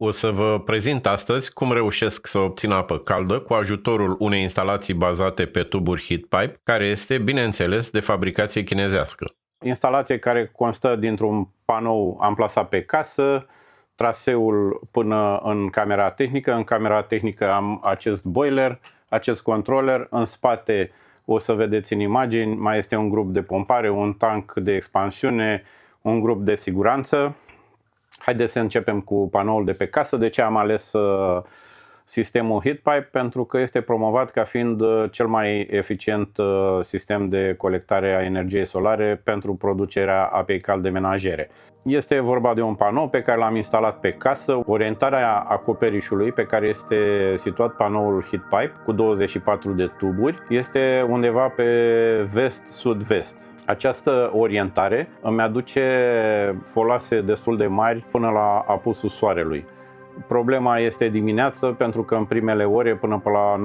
O să vă prezint astăzi cum reușesc să obțin apă caldă cu ajutorul unei instalații bazate pe tuburi heatpipe, care este, bineînțeles, de fabricație chinezească. Instalație care constă dintr-un panou amplasat pe casă, traseul până în camera tehnică. În camera tehnică am acest boiler, acest controller. În spate, o să vedeți în imagini, mai este un grup de pompare, un tank de expansiune, un grup de siguranță. Haideți să începem cu panoul de pe casă. De ce am ales sistemul heatpipe? Pentru că este promovat ca fiind cel mai eficient sistem de colectare a energiei solare pentru producerea apei calde menajere. Este vorba de un panou pe care l-am instalat pe casă. Orientarea acoperișului pe care este situat panoul heatpipe cu 24 de tuburi este undeva pe vest-sud-vest. Această orientare îmi aduce foloase destul de mari până la apusul soarelui. Problema este dimineață, pentru că în primele ore, până pe la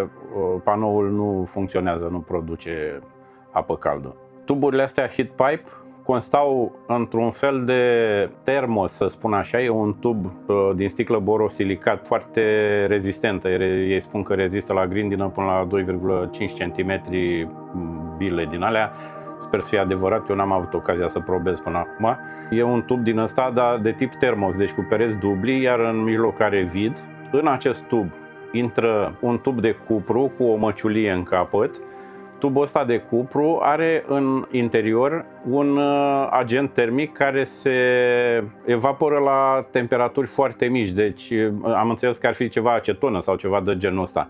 9-10, panoul nu funcționează, nu produce apă caldă. Tuburile astea heatpipe constau într-un fel de termos, să spun așa. E un tub din sticlă borosilicat foarte rezistentă. Ei spun că rezistă la grindină până la 2,5 cm bile din alea. Sper să fie adevărat, eu n-am avut ocazia să probez până acum. E un tub din ăsta, dar de tip termos, deci cu pereți dubli, iar în mijloc are vid. În acest tub intră un tub de cupru cu o măciulie în capăt. Tubul ăsta de cupru are în interior un agent termic care se evaporă la temperaturi foarte mici, deci am înțeles că ar fi ceva acetonă sau ceva de genul ăsta.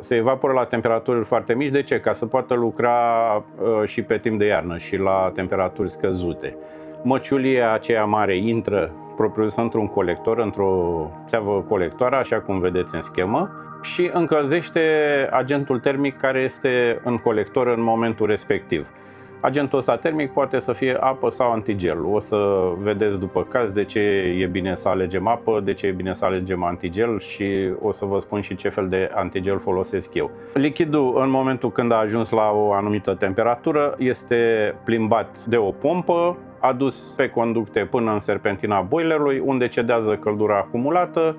Se evaporă la temperaturi foarte mici. De ce? Ca să poată lucra și pe timp de iarnă și la temperaturi scăzute. Măciulia aceea mare intră propriu-zis într-un colector, într-o țeavă colectoare, așa cum vedeți în schemă, și încălzește agentul termic care este în colector în momentul respectiv. Agentul ăsta termic poate să fie apă sau antigel. O să vedeți după caz de ce e bine să alegem apă, de ce e bine să alegem antigel și o să vă spun și ce fel de antigel folosesc eu. Lichidul, în momentul când a ajuns la o anumită temperatură, este plimbat de o pompă, adus pe conducte până în serpentina boilerului, unde cedează căldura acumulată.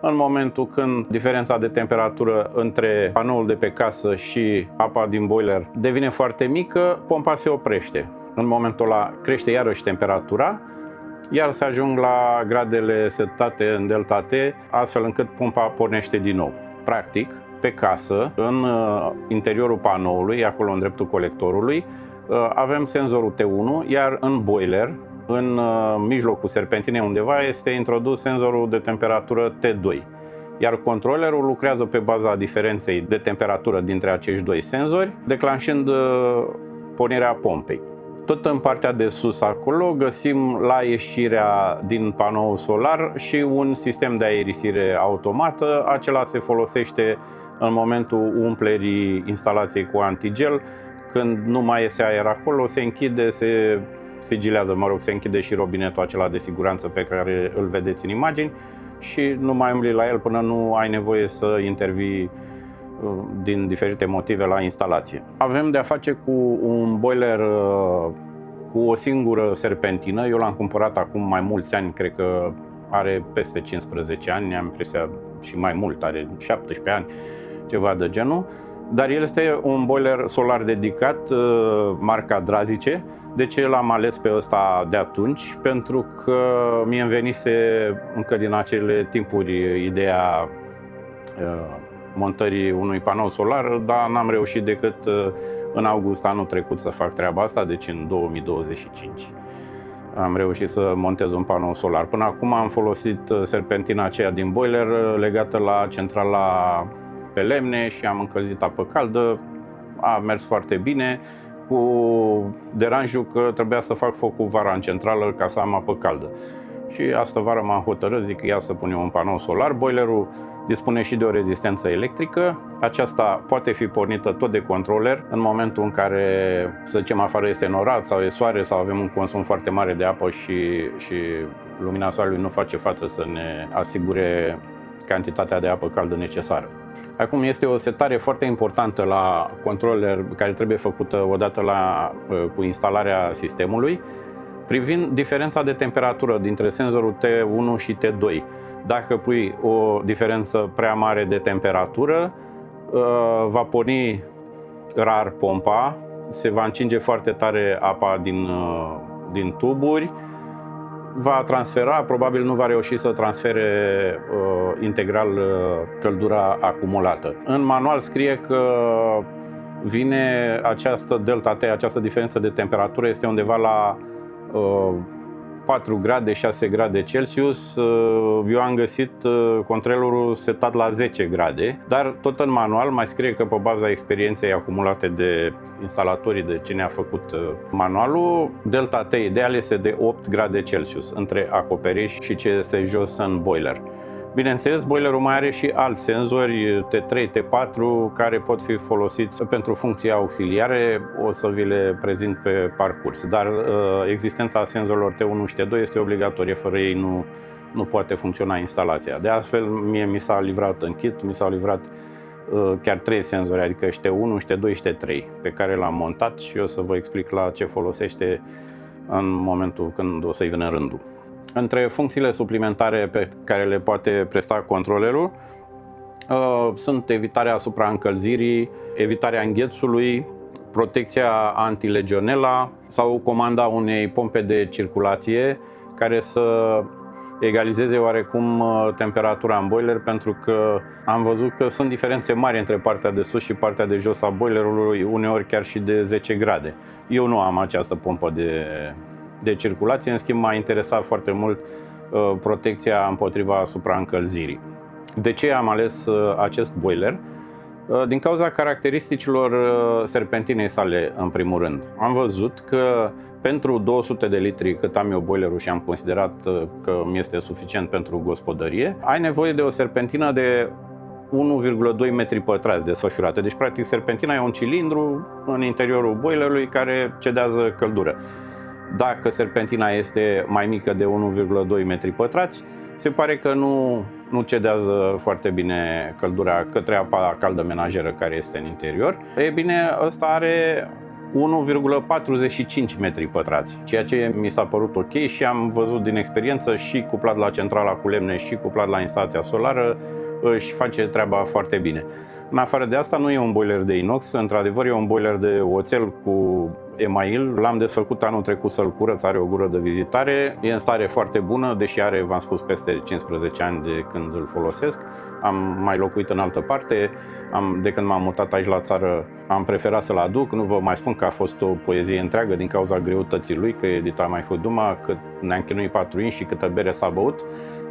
În momentul când diferența de temperatură între panoul de pe casă și apa din boiler devine foarte mică, pompa se oprește. În momentul ăla crește iarăși temperatura, iar se ajung la gradele setate în delta T, astfel încât pompa pornește din nou. Practic, pe casă, în interiorul panoului, acolo în dreptul colectorului, avem senzorul T1, iar în boiler, în mijlocul serpentinei undeva, este introdus senzorul de temperatură T2, iar controlerul lucrează pe baza diferenței de temperatură dintre acești doi senzori, declanșând pornirea pompei. Tot în partea de sus acolo găsim la ieșirea din panoul solar și un sistem de aerisire automată. Acela se folosește în momentul umplerii instalației cu antigel. Când nu mai iese aer acolo, se închide, se sigilează, se închide și robinetul acela de siguranță pe care îl vedeți în imagini și nu mai umbli la el până nu ai nevoie să intervii din diferite motive la instalație. Avem de a face cu un boiler cu o singură serpentină. Eu l-am cumpărat acum mai mulți ani, cred că are peste 15 ani, am impresia și mai mult, are 17 ani, ceva de genul. Dar el este un boiler solar dedicat, marca Drazice. De ce l-am ales pe ăsta de atunci? Pentru că mie îmi venise încă din acele timpuri ideea montării unui panou solar, dar n-am reușit decât în august anul trecut să fac treaba asta, deci în 2025. Am reușit să montez un panou solar. Până acum am folosit serpentina aceea din boiler legată la centrala pe lemne și am încălzit apă caldă. A mers foarte bine, cu deranjul că trebuia să fac focul vara în centrală ca să am apă caldă. Și astă vară m-am hotărât, zic că ia să punem un panou solar. Boilerul dispune și de o rezistență electrică. Aceasta poate fi pornită tot de controller în momentul în care, să zicem, afară este norat sau e soare sau avem un consum foarte mare de apă și lumina soarelui nu face față să ne asigure cantitatea de apă caldă necesară. Acum este o setare foarte importantă la controller care trebuie făcută odată cu instalarea sistemului. Privind diferența de temperatură dintre senzorul T1 și T2, dacă pui o diferență prea mare de temperatură, va porni rar pompa, se va încinge foarte tare apa din tuburi, va transfera, probabil nu va reuși să transfere integral căldura acumulată. În manual scrie că vine această delta T, această diferență de temperatură este undeva la 4 grade, 6 grade Celsius. Eu am găsit controllerul setat la 10 grade, dar tot în manual mai scrie că pe baza experienței acumulate de instalatorii, de cine a făcut manualul, delta T ideal este de 8 grade Celsius între acoperiș și ce este jos în boiler. Bineînțeles, boilerul mai are și alți senzori T3, T4 care pot fi folosiți pentru funcții auxiliare, o să vi le prezint pe parcurs, dar existența senzorilor T1 și T2 este obligatorie, fără ei nu poate funcționa instalația. De altfel, mie mi s-a livrat în kit, mi s-au livrat chiar 3 senzori, adică și T1, și T2 și T3, pe care l-am montat și eu să vă explic la ce folosește în momentul când o să-i vină rândul. Între funcțiile suplimentare pe care le poate presta controlerul sunt evitarea supraîncălzirii, evitarea înghețului, protecția anti-legionella sau comanda unei pompe de circulație care să egalizeze oarecum temperatura în boiler, pentru că am văzut că sunt diferențe mari între partea de sus și partea de jos a boilerului, uneori chiar și de 10 grade. Eu nu am această pompă de circulație, în schimb m-a interesat foarte mult protecția împotriva supraîncălzirii. De ce am ales acest boiler? Din cauza caracteristicilor serpentinei sale, în primul rând. Am văzut că pentru 200 de litri cât am eu boilerul și am considerat că mi este suficient pentru gospodărie, ai nevoie de o serpentină de 1,2 metri pătrați desfășurată. Deci, practic, serpentina e un cilindru în interiorul boilerului care cedează căldură. Dacă serpentina este mai mică de 1,2 metri pătrați, se pare că nu cedează foarte bine căldura către apa caldă menajeră care este în interior. Ei bine, ăsta are 1,45 metri pătrați, ceea ce mi s-a părut ok și am văzut din experiență și cuplat la centrala cu lemne și cuplat la instalația solară își face treaba foarte bine. În afară de asta, nu e un boiler de inox, într-adevăr e un boiler de oțel cu email. L-am desfăcut anul trecut să-l curăț, are o gură de vizitare, e în stare foarte bună, deși are, v-am spus, peste 15 ani de când îl folosesc. Am mai locuit în altă parte, de când m-am mutat aici la țară am preferat să-l aduc, nu vă mai spun că a fost o poezie întreagă din cauza greutății lui, că edita mai huduma, cât ne-am chinuit 4 inși și câtă bere s-a băut.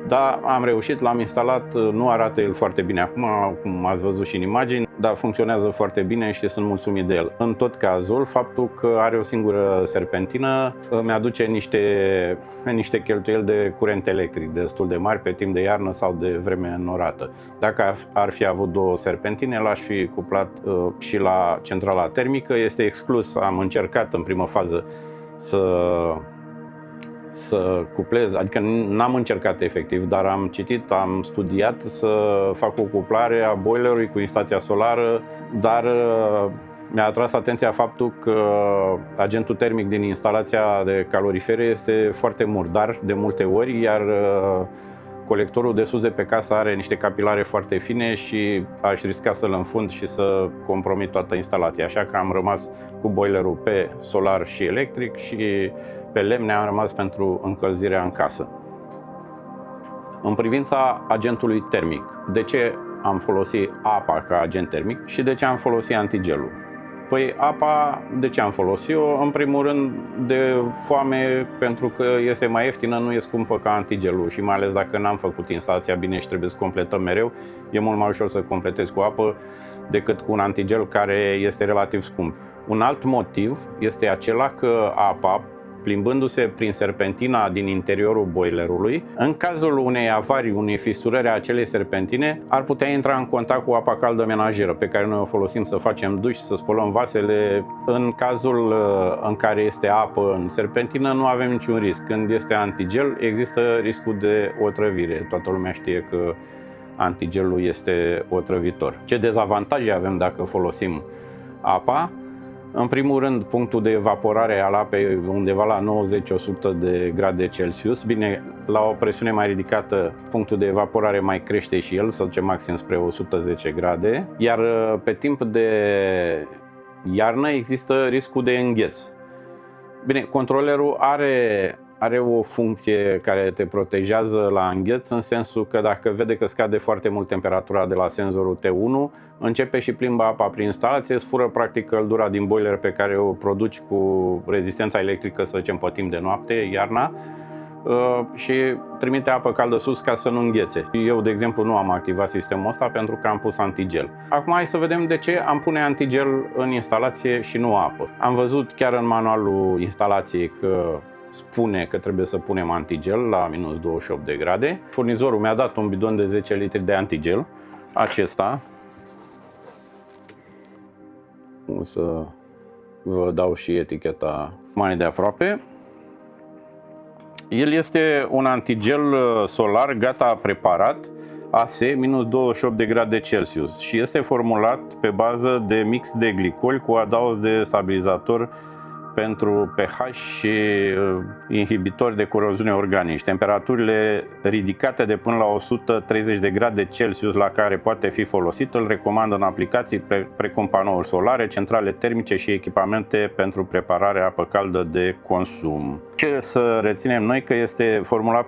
Dar am reușit, l-am instalat, nu arată el foarte bine acum, cum ați văzut și în imagini, dar funcționează foarte bine și sunt mulțumit de el. În tot cazul, faptul că are o singură serpentină îmi aduce niște cheltuieli de curent electric destul de mari pe timp de iarnă sau de vreme înnorată. Dacă ar fi avut 2 serpentine, l-aș fi cuplat și la centrala termică. Este exclus, am încercat în primă fază să cuplez, adică n-am încercat efectiv, dar am citit, am studiat să fac o cuplare a boilerului cu instalația solară, dar mi-a atras atenția faptul că agentul termic din instalația de calorifere este foarte murdar de multe ori, iar colectorul de sus de pe casă are niște capilare foarte fine și aș risca să-l înfund și să compromit toată instalația. Așa că am rămas cu boilerul pe solar și electric și pe lemne am rămas pentru încălzirea în casă. În privința agentului termic, de ce am folosit apa ca agent termic și de ce am folosit antigelul? Păi apa, de ce am folosit-o? În primul rând de foame, pentru că este mai ieftină, nu e scumpă ca antigelul și mai ales dacă n-am făcut instalația bine și trebuie să completăm mereu, e mult mai ușor să completez cu apă decât cu un antigel care este relativ scump. Un alt motiv este acela că apa, plimbându-se prin serpentina din interiorul boilerului, în cazul unei avarii, unei fisurări a acelei serpentine, ar putea intra în contact cu apa caldă menajeră, pe care noi o folosim să facem duș, să spălăm vasele. În cazul în care este apă în serpentină, nu avem niciun risc. Când este antigel, există riscul de otrăvire. Toată lumea știe că antigelul este otrăvitor. Ce dezavantaje avem dacă folosim apa? În primul rând, punctul de evaporare al apei undeva la 90-100 de grade Celsius. Bine, la o presiune mai ridicată, punctul de evaporare mai crește și el, se duce maxim spre 110 grade. Iar pe timp de iarnă există riscul de îngheț. Bine, controlerul are o funcție care te protejează la îngheț, în sensul că dacă vede că scade foarte mult temperatura de la senzorul T1, începe și plimbă apa prin instalație, îți fură practic căldura din boiler pe care o produci cu rezistența electrică, să zicem, pe timp de noapte, iarna, și trimite apă caldă sus ca să nu înghețe. Eu, de exemplu, nu am activat sistemul ăsta pentru că am pus antigel. Acum hai să vedem de ce am pune antigel în instalație și nu apă. Am văzut chiar în manualul instalației că spune că trebuie să punem antigel la minus 28 de grade. Furnizorul mi-a dat un bidon de 10 litri de antigel, acesta. O să vă dau și eticheta mai de aproape. El este un antigel solar gata preparat, AS minus 28 de grade Celsius și este formulat pe bază de mix de glicol cu adaos de stabilizator pentru pH și inhibitori de coroziune organici. Temperaturile ridicate de până la 130 de grade Celsius la care poate fi folosit îl recomandă în aplicații precum panouri solare, centrale termice și echipamente pentru prepararea apă caldă de consum. Ce să reținem noi? Că este formulat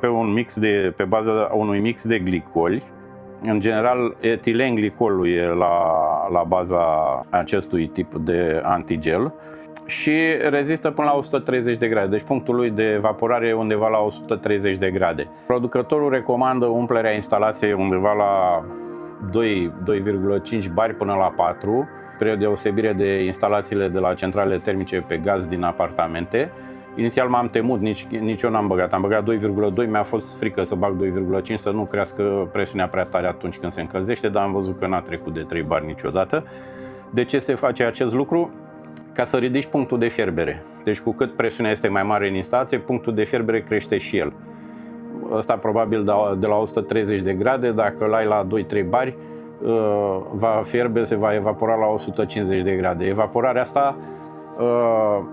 pe baza unui mix de glicoli. În general, etilenglicolul e la baza acestui tip de antigel și rezistă până la 130 de grade, deci punctul lui de evaporare e undeva la 130 de grade. Producătorul recomandă umplerea instalației undeva la 2,5 bari până la 4, spre deosebire de instalațiile de la centrale termice pe gaz din apartamente. Inițial m-am temut, nici eu n-am băgat, am băgat 2,2, mi-a fost frică să bag 2,5 să nu crească presiunea prea tare atunci când se încălzește, dar am văzut că n-a trecut de 3 bari niciodată. De ce se face acest lucru? Ca să ridici punctul de fierbere. Deci cu cât presiunea este mai mare în instalație, punctul de fierbere crește și el. Ăsta probabil de la 130 de grade, dacă îl ai la 2-3 bari, va fierbe, se va evapora la 150 de grade. Evaporarea asta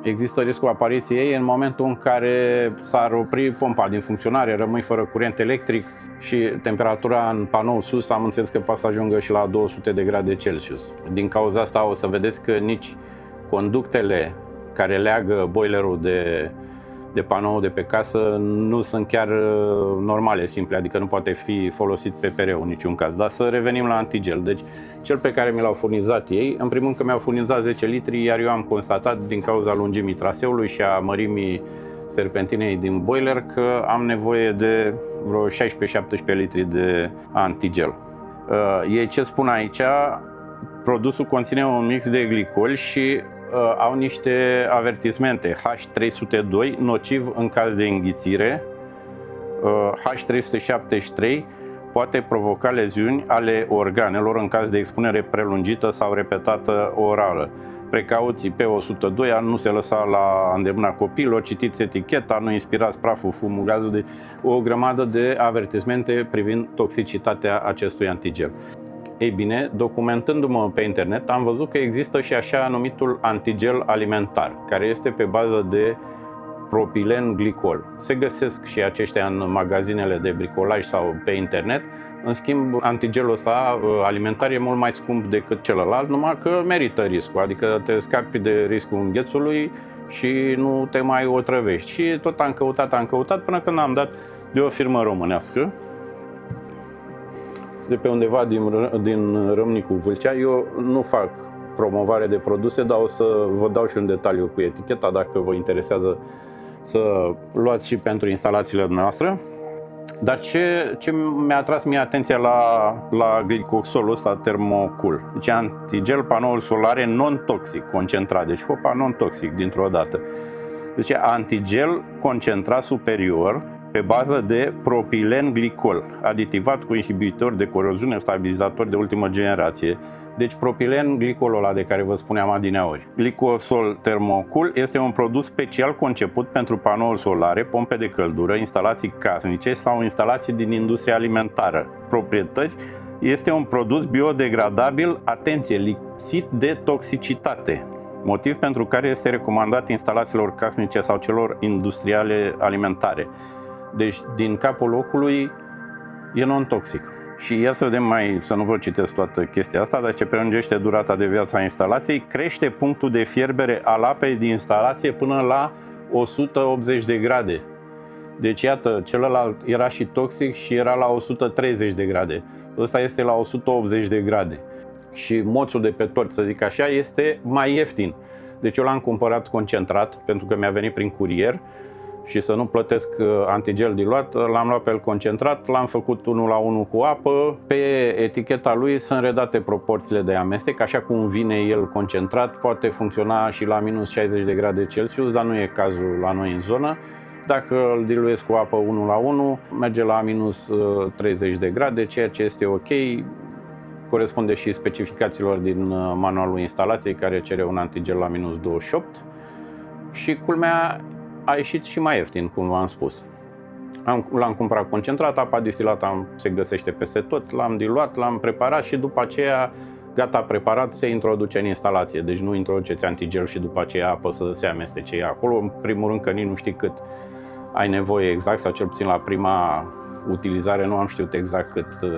există riscul apariției ei în momentul în care s-ar opri pompa din funcționare, rămâi fără curent electric și temperatura în panou sus am înțeles că poate să ajungă și la 200 de grade Celsius. Din cauza asta o să vedeți că nici conductele care leagă boilerul de panou de pe casă nu sunt chiar normale, simple, adică nu poate fi folosit pe pereu în niciun caz. Dar să revenim la antigel. Deci cel pe care mi l-au furnizat ei, în primul rând că mi-au furnizat 10 litri, iar eu am constatat din cauza lungimii traseului și a mărimii serpentinei din boiler că am nevoie de vreo 16-17 litri de antigel. Ei ce spun aici? Produsul conține un mix de glicol și au niște avertismente. H302, nociv în caz de înghițire. H373, poate provoca leziuni ale organelor în caz de expunere prelungită sau repetată orală. Precauții P102, a nu se lăsa la îndemâna copiilor, citiți eticheta, nu inspirați praful, fumul, gazul, de o grămadă de avertismente privind toxicitatea acestui antigel. Ei bine, documentându-mă pe internet, am văzut că există și așa numitul antigel alimentar, care este pe bază de propilen glicol. Se găsesc și aceștia în magazinele de bricolaj sau pe internet. În schimb, antigelul ăsta alimentar e mult mai scump decât celălalt, numai că merită riscul, adică te scapi de riscul înghețului și nu te mai otrăvești. Și tot am căutat până când am dat de o firmă românească, de pe undeva din Râmnicu Vâlcea. Eu nu fac promovare de produse, dar o să vă dau și un detaliu cu eticheta dacă vă interesează să luați și pentru instalațiile noastre. Dar ce mi-a atras mie atenția la glicoxolul ăsta Thermocool? Deci antigel panouri solare non-toxic concentrat, deci hopa non-toxic dintr-o dată. Deci antigel concentrat superior pe bază de propilen glicol, aditivat cu inhibitor de coroziune, stabilizator de ultimă generație. Deci propilen glicolul ăla de care vă spuneam adineauri. Glicosol Thermocool este un produs special conceput pentru panouri solare, pompe de căldură, instalații casnice sau instalații din industria alimentară. Proprietăți: este un produs biodegradabil, atenție, lipsit de toxicitate. motiv pentru care este recomandat instalațiilor casnice sau celor industriale alimentare. Deci, din capul locului, e non-toxic. Și ia să vedem să nu vă citesc toată chestia asta, dar ce prelungește durata de viață a instalației, crește punctul de fierbere al apei din instalație până la 180 de grade. Deci, iată, celălalt era și toxic și era la 130 de grade. Ăsta este la 180 de grade. Și moțul de pe tort, să zic așa, este mai ieftin. Deci eu l-am cumpărat concentrat, pentru că mi-a venit prin curier și să nu plătesc antigel diluat, l-am luat pe el concentrat, l-am făcut 1 la 1 cu apă. Pe eticheta lui sunt redate proporțiile de amestec, așa cum vine el concentrat, poate funcționa și la minus 60 de grade Celsius, dar nu e cazul la noi în zonă. Dacă îl diluezi cu apă 1 la 1, merge la minus 30 de grade, ceea ce este ok, corespunde și specificațiilor din manualul instalației, care cere un antigel la minus 28. Și culmea, a ieșit și mai ieftin, cum v-am spus. L-am cumpărat concentrat, apa distilată se găsește peste tot, l-am diluat, l-am preparat și după aceea, gata preparat, se introduce în instalație. Deci nu introduceți antigel și după aceea apă să se amestece acolo. În primul rând că nici nu știi cât ai nevoie exact, sau cel puțin la prima utilizare nu am știut exact cât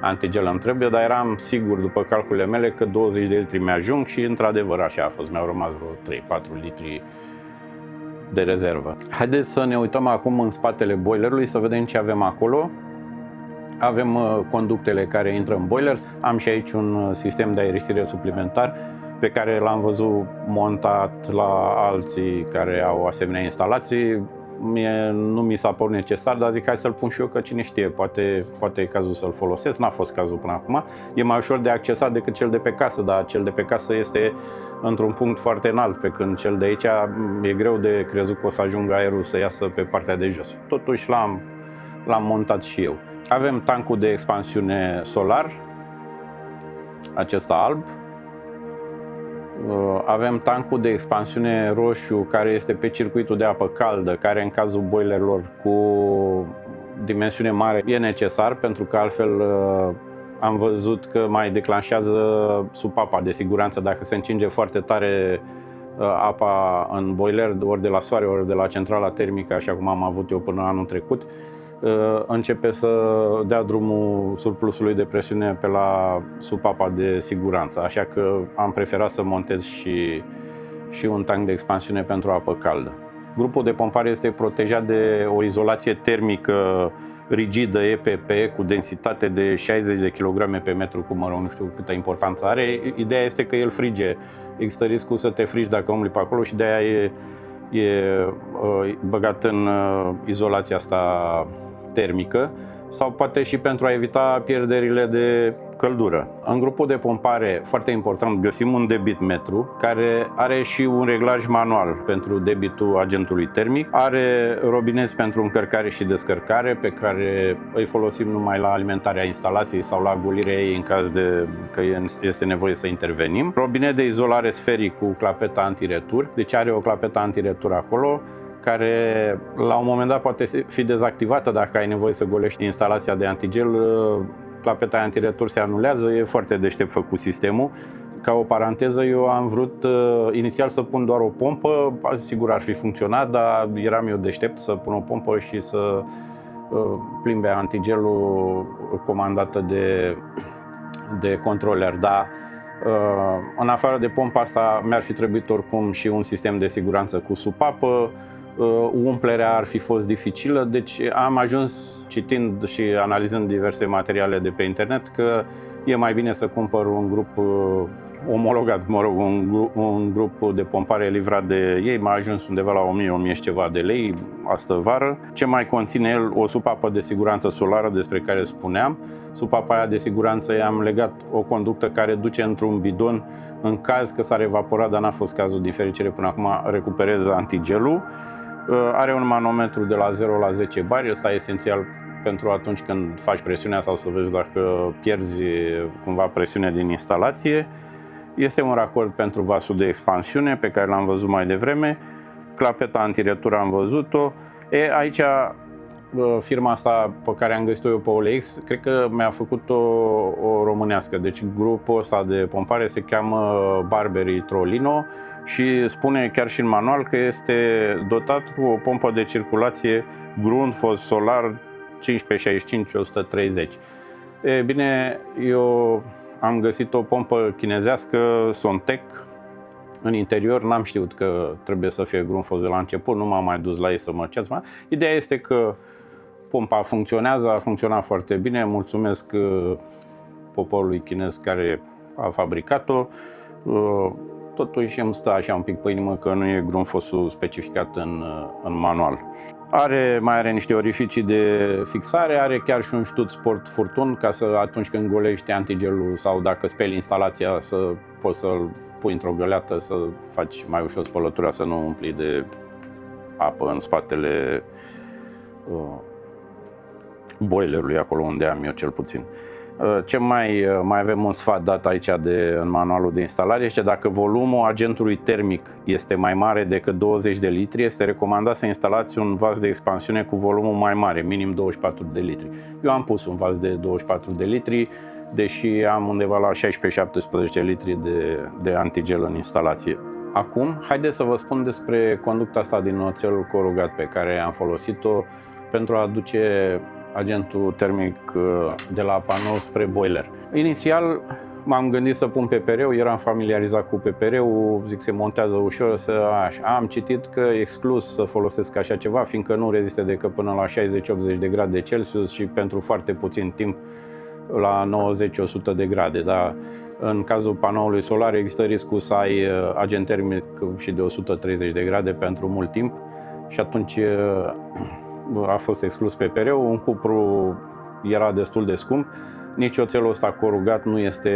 antigel îmi trebuie, dar eram sigur după calculele mele că 20 de litri mi-ajung și într-adevăr așa a fost. Mi-au rămas vreo 3-4 litri de rezervă. Haideți să ne uităm acum în spatele boilerului să vedem ce avem acolo. Avem conductele care intră în boiler. Am și aici un sistem de aerisire suplimentar pe care l-am văzut montat la alții care au asemenea instalații. Mie nu mi s-a părut necesar, dar zic hai să-l pun și eu, că cine știe, poate e cazul să-l folosesc. N-a fost cazul până acum. E mai ușor de accesat decât cel de pe casă, dar cel de pe casă este într-un punct foarte înalt, pe când cel de aici e greu de crezut că o să ajungă aerul să iasă pe partea de jos. Totuși l-am montat și eu. Avem tancul de expansiune solar, acesta alb. Avem tancul de expansiune roșu, care este pe circuitul de apă caldă, care în cazul boilerelor cu dimensiune mare e necesar, pentru că altfel am văzut că mai declanșează supapa de siguranță dacă se încinge foarte tare apa în boiler, ori de la soare, ori de la centrala termică, așa cum am avut eu până anul trecut. Începe să dea drumul surplusului de presiune pe la supapa de siguranță, așa că am preferat să montez și un tank de expansiune pentru apă caldă. Grupul de pompare este protejat de o izolație termică rigidă EPP cu densitate de 60 de kg pe metru cub, nu știu câtă importanță are. Ideea este că el frige, există riscul să te frigi dacă umbli pe acolo și de-aia e băgat în izolația asta termică, sau poate și pentru a evita pierderile de căldură. În grupul de pompare, foarte important, găsim un debit metru care are și un reglaj manual pentru debitul agentului termic. Are robineți pentru încărcare și descărcare pe care îi folosim numai la alimentarea instalației sau la golirea ei în caz de că este nevoie să intervenim. Robinet de izolare sferic cu clapeta antiretur, deci are o clapetă antiretur acolo, care la un moment dat poate fi dezactivată dacă ai nevoie să golești instalația de antigel. Clapeta antiretur se anulează, e foarte deștept făcut sistemul. Ca o paranteză, eu am vrut inițial să pun doar o pompă, sigur ar fi funcționat, dar eram eu deștept să pun o pompă și să plimbe antigelul comandată de controller. Dar în afară de pompa asta mi-ar fi trebuit oricum și un sistem de siguranță cu supapă. Umplerea ar fi fost dificilă, deci am ajuns, citind și analizând diverse materiale de pe internet, că e mai bine să cumpăr un grup omologat, un grup de pompare livrat de ei. M-a ajuns undeva la 1000 și ceva de lei astă vară. Ce mai conține el? O supapă de siguranță solară despre care spuneam. Supapa aia de siguranță i-am legat o conductă care duce într-un bidon. În caz că s-ar evapora, dar n-a fost cazul din fericire până acum, recuperez antigelul. Are un manometru de la 0 la 10 bari, ăsta e esențial pentru atunci când faci presiunea sau să vezi dacă pierzi cumva presiunea din instalație. Este un racord pentru vasul de expansiune pe care l-am văzut mai devreme. Clapeta antiretur am văzut-o. Aici firma asta pe care am găsit-o eu pe OLX, cred că mi-a făcut o românească. Deci grupul ăsta de pompare se cheamă Barberi Trolino și spune chiar și în manual că este dotat cu o pompă de circulație Grundfos Solar 1565-130. E bine, eu am găsit o pompă chinezească Sontec. În interior n-am știut că trebuie să fie Grundfos de la început, nu m-am mai dus la ei să mă cer. Ideea este că pompa funcționează, a funcționat foarte bine, mulțumesc poporului chinez care a fabricat-o. Totuși îmi stă așa un pic pe inimă că nu e Grundfosul specificat în manual. Mai are niște orificii de fixare, are chiar și un ștut sport furtun ca să atunci când golești antigelul sau dacă speli instalația să poți să-l pui într-o găleată să faci mai ușor spălătura, să nu umpli de apă în spatele boilerului, acolo unde am eu cel puțin. Ce mai avem un sfat dat aici în manualul de instalare este dacă volumul agentului termic este mai mare decât 20 de litri, este recomandat să instalați un vas de expansiune cu volumul mai mare, minim 24 de litri. Eu am pus un vas de 24 de litri, deși am undeva la 16-17 litri de antigel în instalație. Acum, haideți să vă spun despre conducta asta din oțel corugat pe care am folosit-o pentru a aduce agentul termic de la panou spre boiler. Inițial m-am gândit să pun PPR-ul, eram familiarizat cu PPR-ul, zic se montează ușor, am citit că e exclus să folosesc așa ceva, fiindcă nu rezistă decât până la 60-80 de grade Celsius și pentru foarte puțin timp la 90-100 de grade, dar în cazul panoului solar există riscul să ai agent termic și de 130 de grade pentru mult timp și atunci a fost exclus PPR-ul, un cupru era destul de scump, nici oțelul ăsta corugat nu este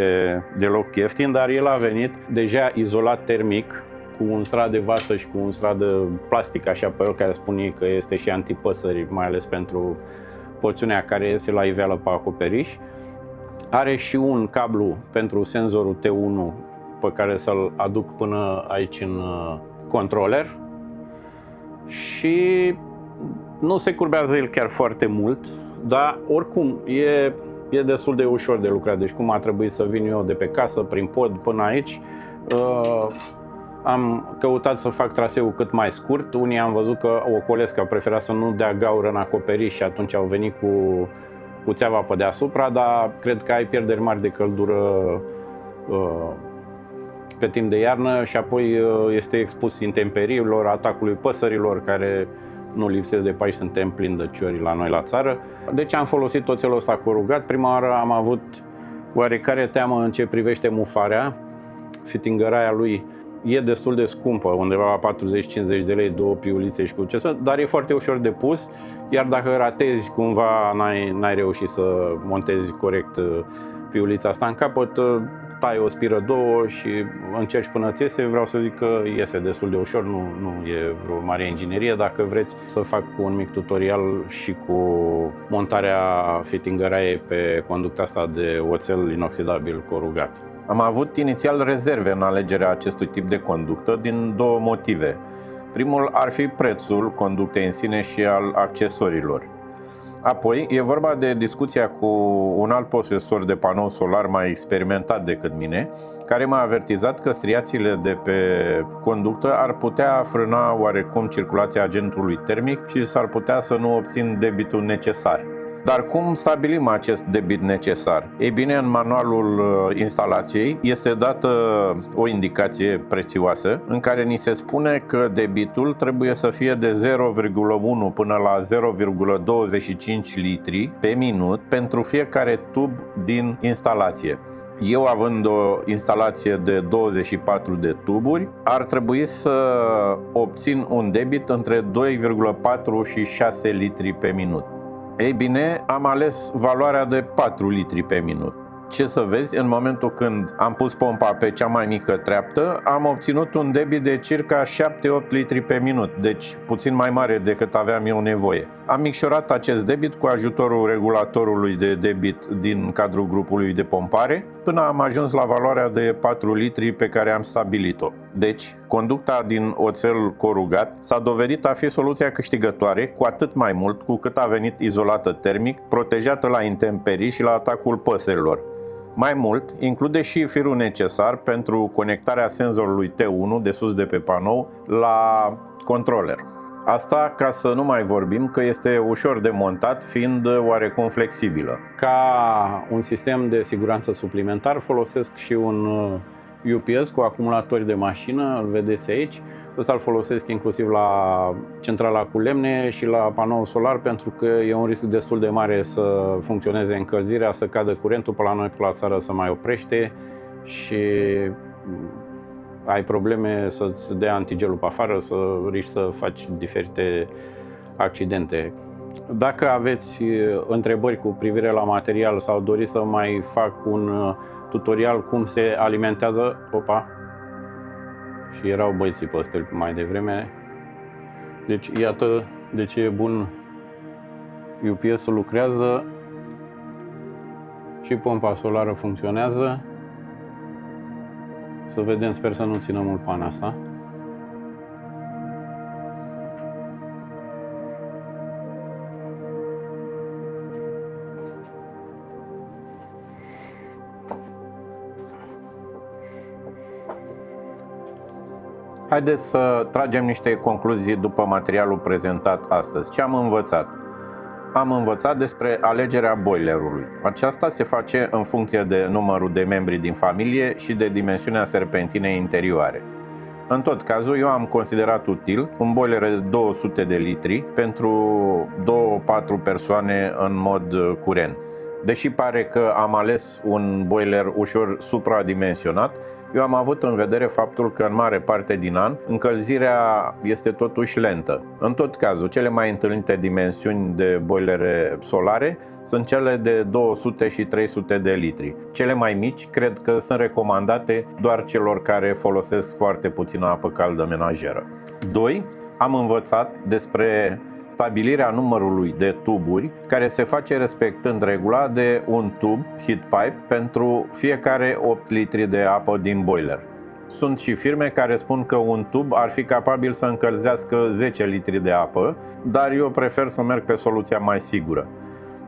deloc ieftin, dar el a venit deja izolat termic cu un strat de vată și cu un strat de plastic, așa pe el, care spune că este și antipăsări, mai ales pentru porțiunea care iese la iveală pe acoperiș. Are și un cablu pentru senzorul T1 pe care să-l aduc până aici în controller și nu se curbează el chiar foarte mult, dar oricum e destul de ușor de lucrat. Deci cum a trebuit să vin eu de pe casă, prin pod, până aici, am căutat să fac traseul cât mai scurt. Unii am văzut că ocolesc, că au preferat să nu dea gaură în acoperiș și atunci au venit cu țeava pe deasupra, dar cred că ai pierderi mari de căldură pe timp de iarnă și apoi este expus intemperiilor, atacului păsărilor care nu lipsesc de pași, suntem plini de ciori la noi la țară. Deci am folosit oțelul ăsta corugat. Prima oară am avut oarecare teamă în ce privește mufarea. Fitingăraia lui e destul de scumpă, undeva la 40-50 de lei, 2 piulițe și cu ce, dar e foarte ușor de pus, iar dacă ratezi cumva, n-ai reușit să montezi corect piulița asta în capăt, tai o spiră, două și încerci până ți iese. Vreau să zic că iese destul de ușor, nu e vreo mare inginerie. Dacă vreți să fac un mic tutorial și cu montarea fitingăraiei pe conducta asta de oțel inoxidabil corugat. Am avut inițial rezerve în alegerea acestui tip de conductă din două motive. Primul ar fi prețul conductei în sine și al accesorilor. Apoi, e vorba de discuția cu un alt posesor de panou solar mai experimentat decât mine, care m-a avertizat că striațiile de pe conductă ar putea frâna oarecum circulația agentului termic și s-ar putea să nu obțin debitul necesar. Dar cum stabilim acest debit necesar? Ei bine, în manualul instalației este dată o indicație prețioasă în care ni se spune că debitul trebuie să fie de 0,1 până la 0,25 litri pe minut pentru fiecare tub din instalație. Eu, având o instalație de 24 de tuburi, ar trebui să obțin un debit între 2,4 și 6 litri pe minut. Ei bine, am ales valoarea de 4 litri pe minut. Ce să vezi, în momentul când am pus pompa pe cea mai mică treaptă, am obținut un debit de circa 7-8 litri pe minut, deci puțin mai mare decât aveam eu nevoie. Am micșorat acest debit cu ajutorul regulatorului de debit din cadrul grupului de pompare, până am ajuns la valoarea de 4 litri pe care am stabilit-o. Deci, Conducta din oțel corugat s-a dovedit a fi soluția câștigătoare, cu atât mai mult cu cât a venit izolată termic, protejată la intemperii și la atacul păsărilor. Mai mult, include și firul necesar pentru conectarea senzorului T1 de sus de pe panou la controller. Asta ca să nu mai vorbim că este ușor de montat, fiind oarecum flexibilă. Ca un sistem de siguranță suplimentar folosesc și un UPS cu acumulatori de mașină, îl vedeți aici. Ăsta îl folosesc inclusiv la centrala cu lemne și la panoul solar, pentru că e un risc destul de mare să funcționeze încălzirea, să cadă curentul pe la noi, pe la țară să mai oprește și ai probleme să-ți dea antigelul pe afară, să riști să faci diferite accidente. Dacă aveți întrebări cu privire la material sau doriți să mai fac un tutorial cum se alimentează, și erau băieții pe stâlpi mai devreme. Deci iată de ce e bun UPS-ul, lucrează și pompa solară funcționează. Să vedem, sper să nu țină mult pana asta. Haideți să tragem niște concluzii după materialul prezentat astăzi. Ce am învățat? Am învățat despre alegerea boilerului. Aceasta se face în funcție de numărul de membri din familie și de dimensiunea serpentinei interioare. În tot cazul, eu am considerat util un boiler de 200 de litri pentru 2-4 persoane în mod curent. Deși pare că am ales un boiler ușor supradimensionat, eu am avut în vedere faptul că în mare parte din an încălzirea este totuși lentă. În tot cazul, cele mai întâlnite dimensiuni de boilere solare sunt cele de 200 și 300 de litri. Cele mai mici cred că sunt recomandate doar celor care folosesc foarte puțină apă caldă menajeră. 2. Am învățat despre stabilirea numărului de tuburi, care se face respectând regula de un tub heat pipe pentru fiecare 8 litri de apă din boiler. Sunt și firme care spun că un tub ar fi capabil să încălzească 10 litri de apă, dar eu prefer să merg pe soluția mai sigură.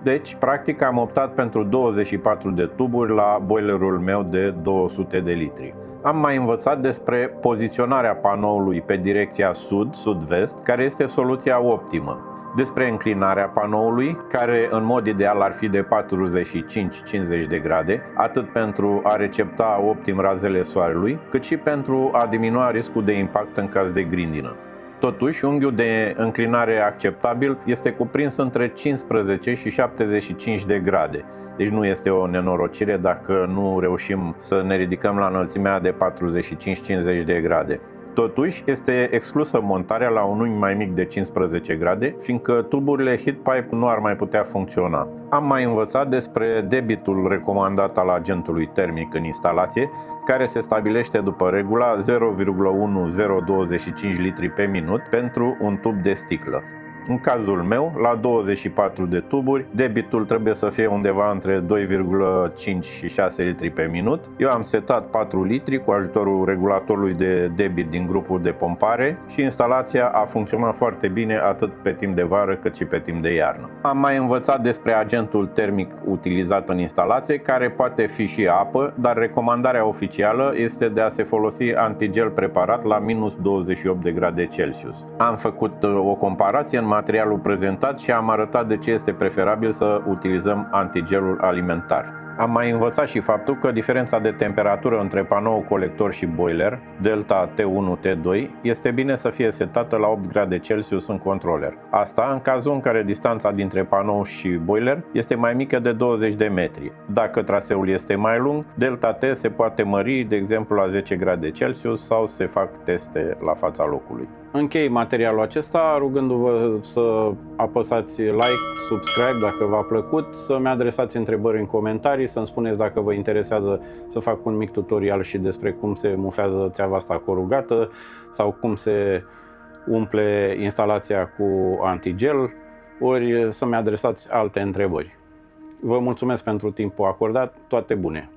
Deci, practic, am optat pentru 24 de tuburi la boilerul meu de 200 de litri. Am mai învățat despre poziționarea panoului pe direcția sud-sud-vest, care este soluția optimă. Despre înclinarea panoului, care în mod ideal ar fi de 45-50 de grade, atât pentru a recepta optim razele soarelui, cât și pentru a diminua riscul de impact în caz de grindină. Totuși, unghiul de înclinare acceptabil este cuprins între 15 și 75 de grade. Deci nu este o nenorocire dacă nu reușim să ne ridicăm la înălțimea de 45-50 de grade. Totuși, este exclusă montarea la un unghi mai mic de 15 grade, fiindcă tuburile heat pipe nu ar mai putea funcționa. Am mai învățat despre debitul recomandat al agentului termic în instalație, care se stabilește după regula 0,1025 litri pe minut pentru un tub de sticlă. În cazul meu, la 24 de tuburi, debitul trebuie să fie undeva între 2,5 și 6 litri pe minut. Eu am setat 4 litri cu ajutorul regulatorului de debit din grupul de pompare și instalația a funcționat foarte bine atât pe timp de vară cât și pe timp de iarnă. Am mai învățat despre agentul termic utilizat în instalație, care poate fi și apă, dar recomandarea oficială este de a se folosi antigel preparat la minus 28 de grade Celsius. Am făcut o comparație în materialul prezentat și am arătat de ce este preferabil să utilizăm antigelul alimentar. Am mai învățat și faptul că diferența de temperatură între panou colector și boiler, delta T1-T2, este bine să fie setată la 8 grade Celsius în controller. Asta în cazul în care distanța dintre panou și boiler este mai mică de 20 de metri. Dacă traseul este mai lung, delta T se poate mări, de exemplu, la 10 grade Celsius sau se fac teste la fața locului. Închei materialul acesta rugându-vă să apăsați like, subscribe dacă v-a plăcut, să-mi adresați întrebări în comentarii, să-mi spuneți dacă vă interesează să fac un mic tutorial și despre cum se mufează țeava asta corugată sau cum se umple instalația cu antigel, ori să-mi adresați alte întrebări. Vă mulțumesc pentru timpul acordat, toate bune!